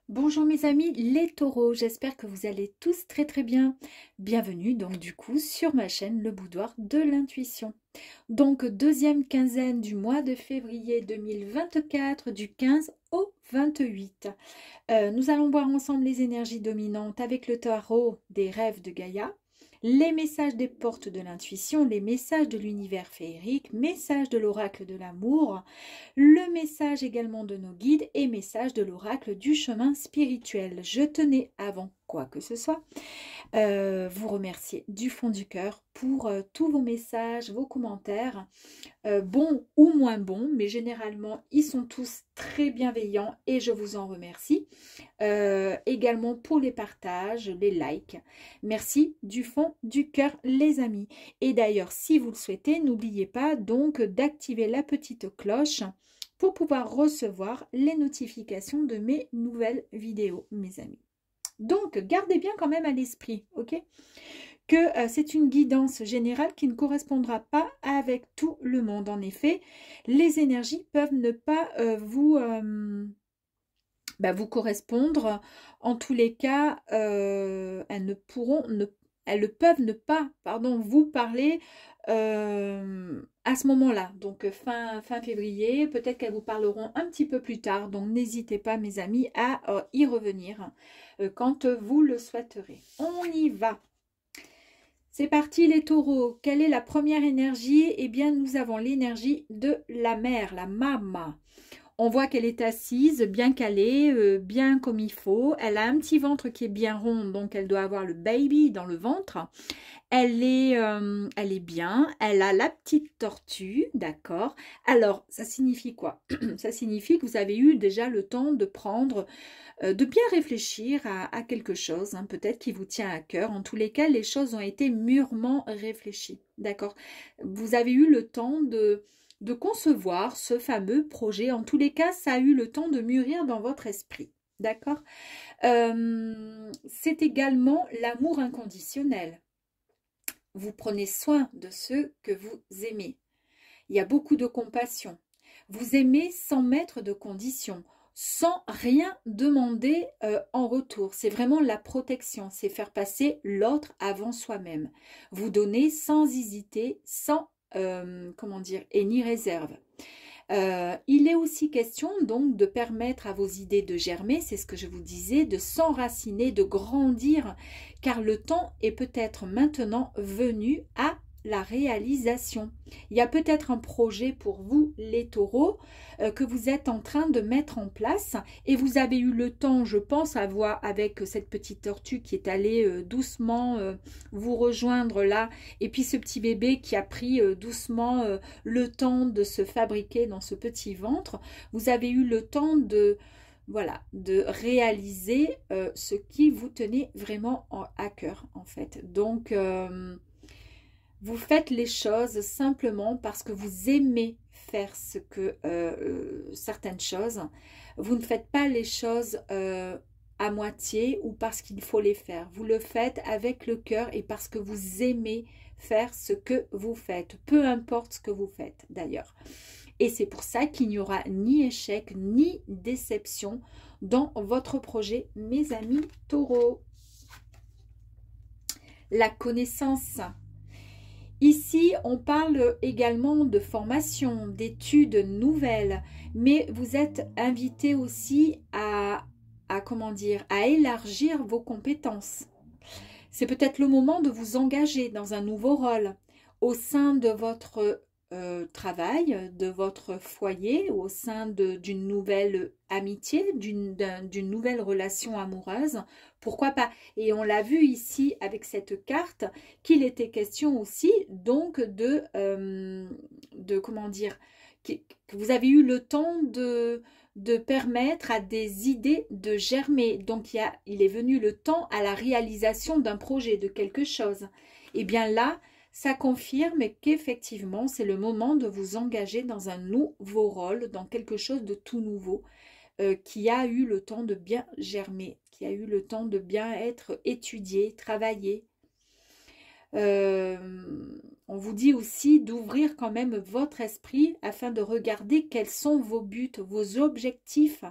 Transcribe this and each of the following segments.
Bonjour mes amis les taureaux, j'espère que vous allez tous très bien. Bienvenue donc du coup sur ma chaîne Le Boudoir de l'Intuition. Donc deuxième quinzaine du mois de février 2024 du 15 au 28. Nous allons voir ensemble les énergies dominantes avec le tarot des rêves de Gaïa, les messages des portes de l'intuition, les messages de l'univers féerique, messages de l'oracle de l'amour, le message également de nos guides et message de l'oracle du chemin spirituel. Je tenais avant quoi que ce soit vous remercier du fond du cœur pour tous vos messages, vos commentaires, bons ou moins bons, mais généralement ils sont tous très bienveillants et je vous en remercie. Également pour les partages, les likes. Merci du fond du cœur les amis. Et d'ailleurs si vous le souhaitez, n'oubliez pas donc d'activer la petite cloche pour pouvoir recevoir les notifications de mes nouvelles vidéos mes amis. Donc gardez bien quand même à l'esprit, ok, que c'est une guidance générale qui ne correspondra pas avec tout le monde. En effet, les énergies peuvent ne pas vous correspondre. En tous les cas, elles peuvent ne pas, pardon, vous parler à ce moment-là. Donc fin février, peut-être qu'elles vous parleront un petit peu plus tard. Donc n'hésitez pas, mes amis, à y revenir quand vous le souhaiterez. On y va. C'est parti les taureaux. Quelle est la première énergie? Eh bien, nous avons l'énergie de la mère, la mama. On voit qu'elle est assise, bien calée, bien comme il faut. Elle a un petit ventre qui est bien rond, donc elle doit avoir le baby dans le ventre. Elle est bien, elle a la petite tortue, d'accord. Alors, ça signifie quoi? Ça signifie que vous avez eu déjà le temps de prendre, de bien réfléchir à quelque chose, hein, peut-être qui vous tient à cœur. En tous les cas, les choses ont été mûrement réfléchies, d'accord. Vous avez eu le temps de concevoir ce fameux projet. En tous les cas, ça a eu le temps de mûrir dans votre esprit, d'accord. C'est également l'amour inconditionnel. Vous prenez soin de ceux que vous aimez. Il y a beaucoup de compassion. Vous aimez sans mettre de conditions, sans rien demander en retour. C'est vraiment la protection, c'est faire passer l'autre avant soi-même. Vous donnez sans hésiter, sans, comment dire, et ni réserve. Il est aussi question donc de permettre à vos idées de germer, c'est ce que je vous disais, de s'enraciner, de grandir, car le temps est peut-être maintenant venu à la réalisation. Il y a peut-être un projet pour vous, les taureaux, que vous êtes en train de mettre en place et vous avez eu le temps, je pense, à voir avec cette petite tortue qui est allée doucement vous rejoindre là, et puis ce petit bébé qui a pris doucement le temps de se fabriquer dans ce petit ventre. Vous avez eu le temps de voilà, de réaliser ce qui vous tenait vraiment à cœur en fait. Donc vous faites les choses simplement parce que vous aimez faire certaines choses. Vous ne faites pas les choses à moitié ou parce qu'il faut les faire. Vous le faites avec le cœur et parce que vous aimez faire ce que vous faites. Peu importe ce que vous faites d'ailleurs. Et c'est pour ça qu'il n'y aura ni échec ni déception dans votre projet, mes amis taureaux. La connaissance. Ici, on parle également de formation, d'études nouvelles, mais vous êtes invité aussi comment dire, à élargir vos compétences. C'est peut-être le moment de vous engager dans un nouveau rôle au sein de votre travail, de votre foyer, au sein d'une nouvelle amitié, d'une nouvelle relation amoureuse. Pourquoi pas? Et on l'a vu ici avec cette carte qu'il était question aussi donc de comment dire, que vous avez eu le temps de permettre à des idées de germer. Donc il est venu le temps à la réalisation d'un projet, de quelque chose. Et bien là, ça confirme qu'effectivement, c'est le moment de vous engager dans un nouveau rôle, dans quelque chose de tout nouveau, qui a eu le temps de bien germer, qui a eu le temps de bien être étudié, travaillé. On vous dit aussi d'ouvrir quand même votre esprit afin de regarder quels sont vos buts, vos objectifs.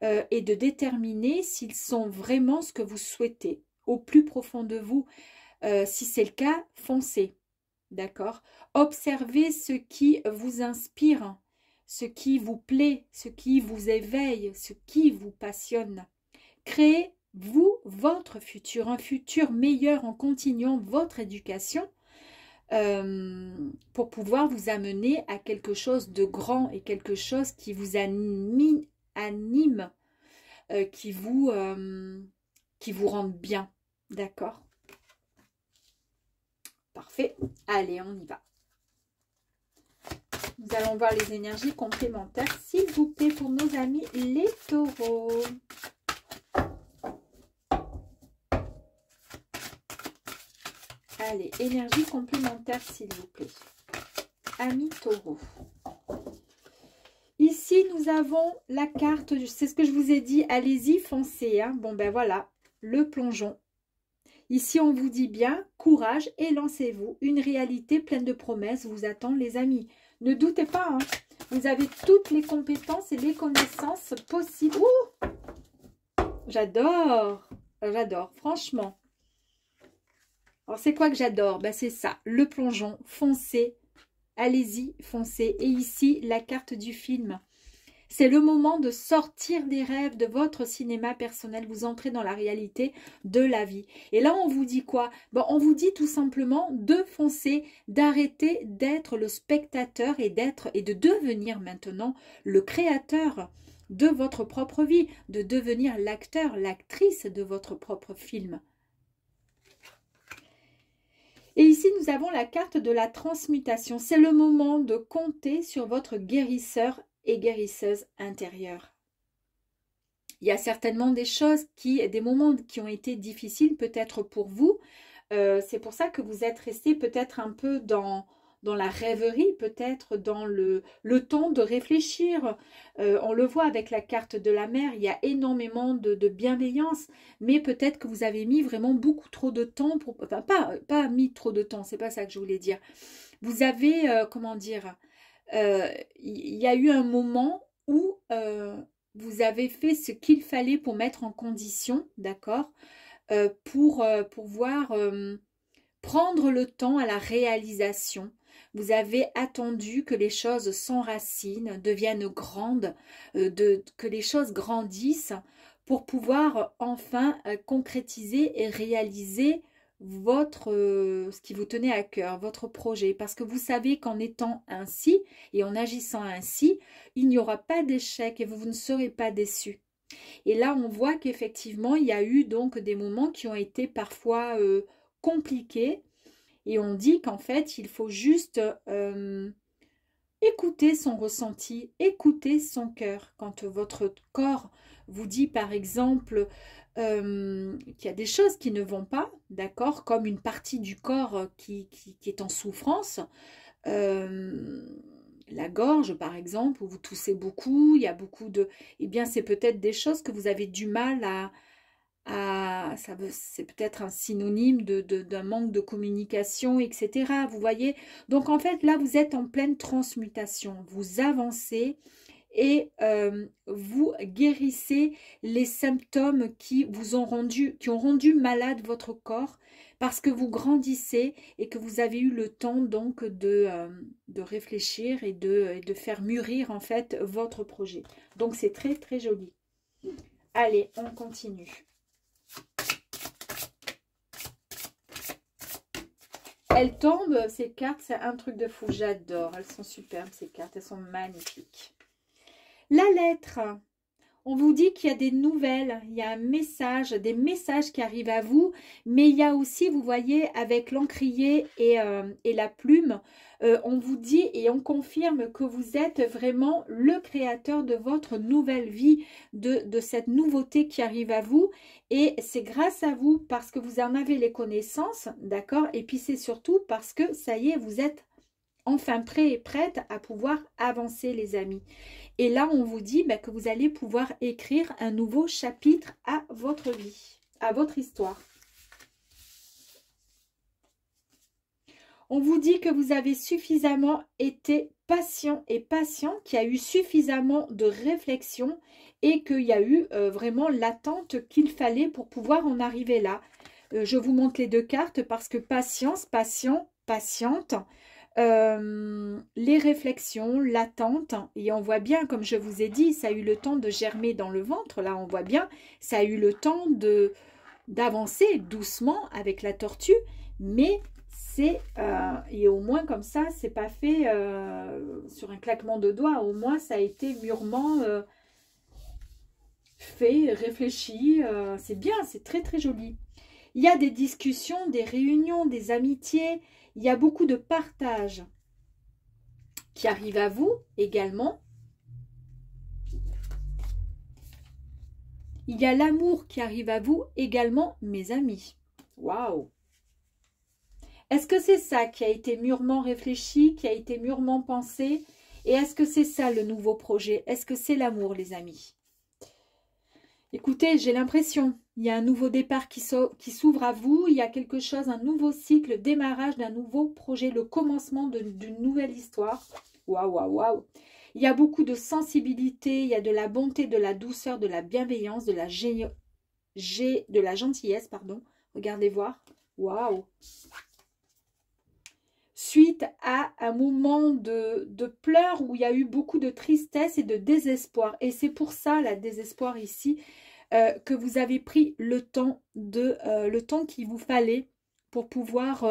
et de déterminer s'ils sont vraiment ce que vous souhaitez. Au plus profond de vous, si c'est le cas, foncez. D'accord? Observez ce qui vous inspire, ce qui vous plaît, ce qui vous éveille, ce qui vous passionne. Créez, vous, votre futur, un futur meilleur en continuant votre éducation pour pouvoir vous amener à quelque chose de grand et quelque chose qui vous anime, qui vous rende bien. D'accord? Parfait. Allez, on y va. Nous allons voir les énergies complémentaires, s'il vous plaît, pour nos amis les taureaux. Allez, énergie complémentaire, s'il vous plaît. Amis taureaux. Ici, nous avons la carte, c'est ce que je vous ai dit, allez-y, foncez. Hein. Bon, ben voilà, le plongeon. Ici, on vous dit bien, courage et lancez-vous. Une réalité pleine de promesses vous attend, les amis. Ne doutez pas, hein. Vous avez toutes les compétences et les connaissances possibles. J'adore, j'adore, franchement. Alors, c'est quoi que j'adore? Ben, c'est ça, le plongeon, foncez, allez-y, foncez. Et ici, la carte du film. C'est le moment de sortir des rêves de votre cinéma personnel. Vous entrez dans la réalité de la vie. Et là, on vous dit quoi? Bon, on vous dit tout simplement de foncer, d'arrêter d'être le spectateur et de devenir maintenant le créateur de votre propre vie, de devenir l'acteur, l'actrice de votre propre film. Et ici, nous avons la carte de la transmutation. C'est le moment de compter sur votre guérisseur et guérisseuse intérieure. Il y a certainement des moments qui ont été difficiles peut-être pour vous. C'est pour ça que vous êtes resté peut-être un peu dans la rêverie, peut-être dans le temps de réfléchir. On le voit avec la carte de la mer, il y a énormément de bienveillance, mais peut-être que vous avez mis vraiment beaucoup trop de temps, enfin pas mis trop de temps, c'est pas ça que je voulais dire. Vous avez, comment dire, il y a eu un moment où vous avez fait ce qu'il fallait pour mettre en condition, d'accord, pour pouvoir prendre le temps à la réalisation. Vous avez attendu que les choses s'enracinent, deviennent grandes, que les choses grandissent pour pouvoir enfin concrétiser et réaliser ce qui vous tenait à cœur, votre projet. Parce que vous savez qu'en étant ainsi et en agissant ainsi, il n'y aura pas d'échec et vous ne serez pas déçus. Et là, on voit qu'effectivement, il y a eu donc des moments qui ont été parfois compliqués. Et on dit qu'en fait, il faut juste écouter son ressenti, écouter son cœur. Quand votre corps vous dit par exemple qu'il y a des choses qui ne vont pas, d'accord, comme une partie du corps qui est en souffrance, la gorge par exemple, où vous toussez beaucoup, il y a beaucoup de... Eh bien, c'est peut-être des choses que vous avez du mal c'est peut-être un synonyme d'un manque de communication, etc. Vous voyez? Donc, en fait, là, vous êtes en pleine transmutation. Vous avancez et vous guérissez les symptômes qui ont rendu malade votre corps parce que vous grandissez et que vous avez eu le temps donc de réfléchir et de faire mûrir en fait votre projet. Donc, c'est très, très joli. Allez, on continue. Elles tombent, ces cartes, c'est un truc de fou, j'adore. Elles sont superbes, ces cartes, elles sont magnifiques. La lettre, on vous dit qu'il y a des nouvelles, il y a un message, des messages qui arrivent à vous, mais il y a aussi, vous voyez, avec l'encrier et la plume, on vous dit et on confirme que vous êtes vraiment le créateur de votre nouvelle vie, de cette nouveauté qui arrive à vous. Et c'est grâce à vous, parce que vous en avez les connaissances, d'accord? Et puis c'est surtout parce que, ça y est, vous êtes enfin prêt et prête à pouvoir avancer, les amis. Et là, on vous dit que vous allez pouvoir écrire un nouveau chapitre à votre vie, à votre histoire. On vous dit que vous avez suffisamment été patient et patient, qu'il y a eu suffisamment de réflexion et qu'il y a eu vraiment l'attente qu'il fallait pour pouvoir en arriver là. Je vous montre les deux cartes parce que patience, patient, patiente, les réflexions, l'attente, et on voit bien, comme je vous ai dit, ça a eu le temps de germer dans le ventre, là on voit bien, ça a eu le temps d'avancer doucement avec la tortue, mais c'est, et au moins comme ça, c'est pas fait sur un claquement de doigts, au moins ça a été mûrement fait, réfléchi, c'est bien, c'est très très joli. Il y a des discussions, des réunions, des amitiés, il y a beaucoup de partage qui arrive à vous également. Il y a l'amour qui arrive à vous également, mes amis. Waouh! Est-ce que c'est ça qui a été mûrement réfléchi, qui a été mûrement pensé? Et est-ce que c'est ça le nouveau projet? Est-ce que c'est l'amour, les amis? Écoutez, j'ai l'impression, il y a un nouveau départ qui s'ouvre à vous, il y a quelque chose, un nouveau cycle, démarrage d'un nouveau projet, le commencement d'une nouvelle histoire. Waouh, waouh, waouh! Il y a beaucoup de sensibilité, il y a de la bonté, de la douceur, de la bienveillance, de la gentillesse, pardon. Regardez voir. Waouh! Suite à un moment de pleurs où il y a eu beaucoup de tristesse et de désespoir. Et c'est pour ça, la désespoir ici, que vous avez pris le temps qu'il vous fallait pour pouvoir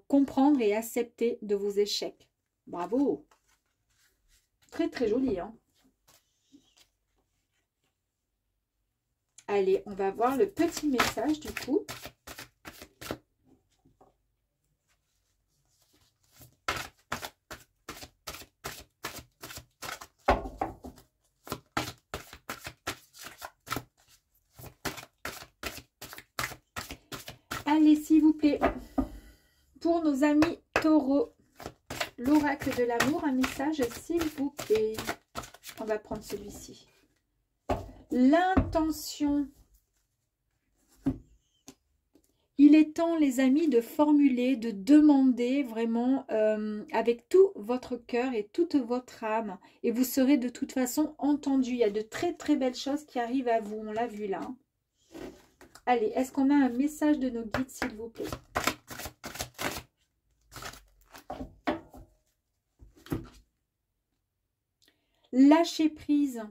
comprendre et accepter de vos échecs. Bravo! Très très joli, hein? Allez, on va voir le petit message du coup. Allez, s'il vous plaît, pour nos amis taureaux, l'oracle de l'amour, un message, s'il vous plaît. On va prendre celui-ci. L'intention. Il est temps, les amis, de formuler, de demander vraiment avec tout votre cœur et toute votre âme. Et vous serez de toute façon entendu. Il y a de très très belles choses qui arrivent à vous. On l'a vu là. Allez, est-ce qu'on a un message de nos guides, s'il vous plaît? Lâchez prise.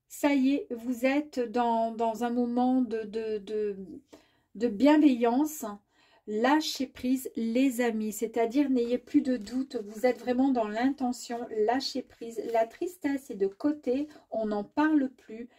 Ça y est, vous êtes dans un moment de bienveillance. Lâchez prise, les amis. C'est-à-dire, n'ayez plus de doute. Vous êtes vraiment dans l'intention. Lâchez prise. La tristesse est de côté. On n'en parle plus.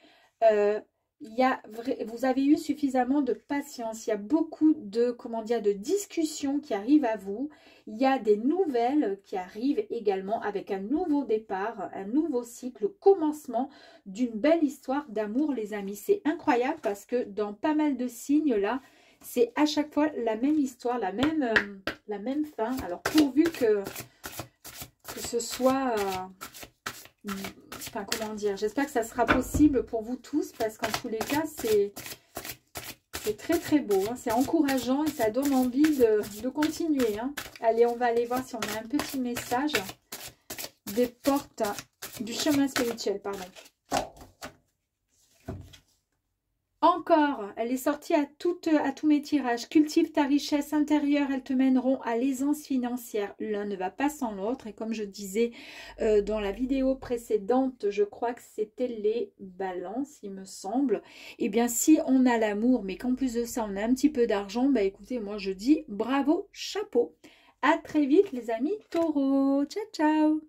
Vous avez eu suffisamment de patience. Il y a beaucoup de, comment dire, de discussions qui arrivent à vous. Il y a des nouvelles qui arrivent également avec un nouveau départ, un nouveau cycle, le commencement d'une belle histoire d'amour, les amis. C'est incroyable parce que dans pas mal de signes là, c'est à chaque fois la même histoire, la même fin. Alors pourvu que ce soit... enfin, comment dire, j'espère que ça sera possible pour vous tous parce qu'en tous les cas, c'est très très beau, hein. C'est encourageant et ça donne envie de continuer, hein. Allez, on va aller voir si on a un petit message des portes du chemin spirituel, pardon. Encore, elle est sortie à tous mes tirages. Cultive ta richesse intérieure, elles te mèneront à l'aisance financière. L'un ne va pas sans l'autre. Et comme je disais dans la vidéo précédente, je crois que c'était les balances, il me semble. Eh bien, si on a l'amour, mais qu'en plus de ça, on a un petit peu d'argent, bah écoutez, moi je dis bravo, chapeau. À très vite les amis taureaux. Ciao, ciao.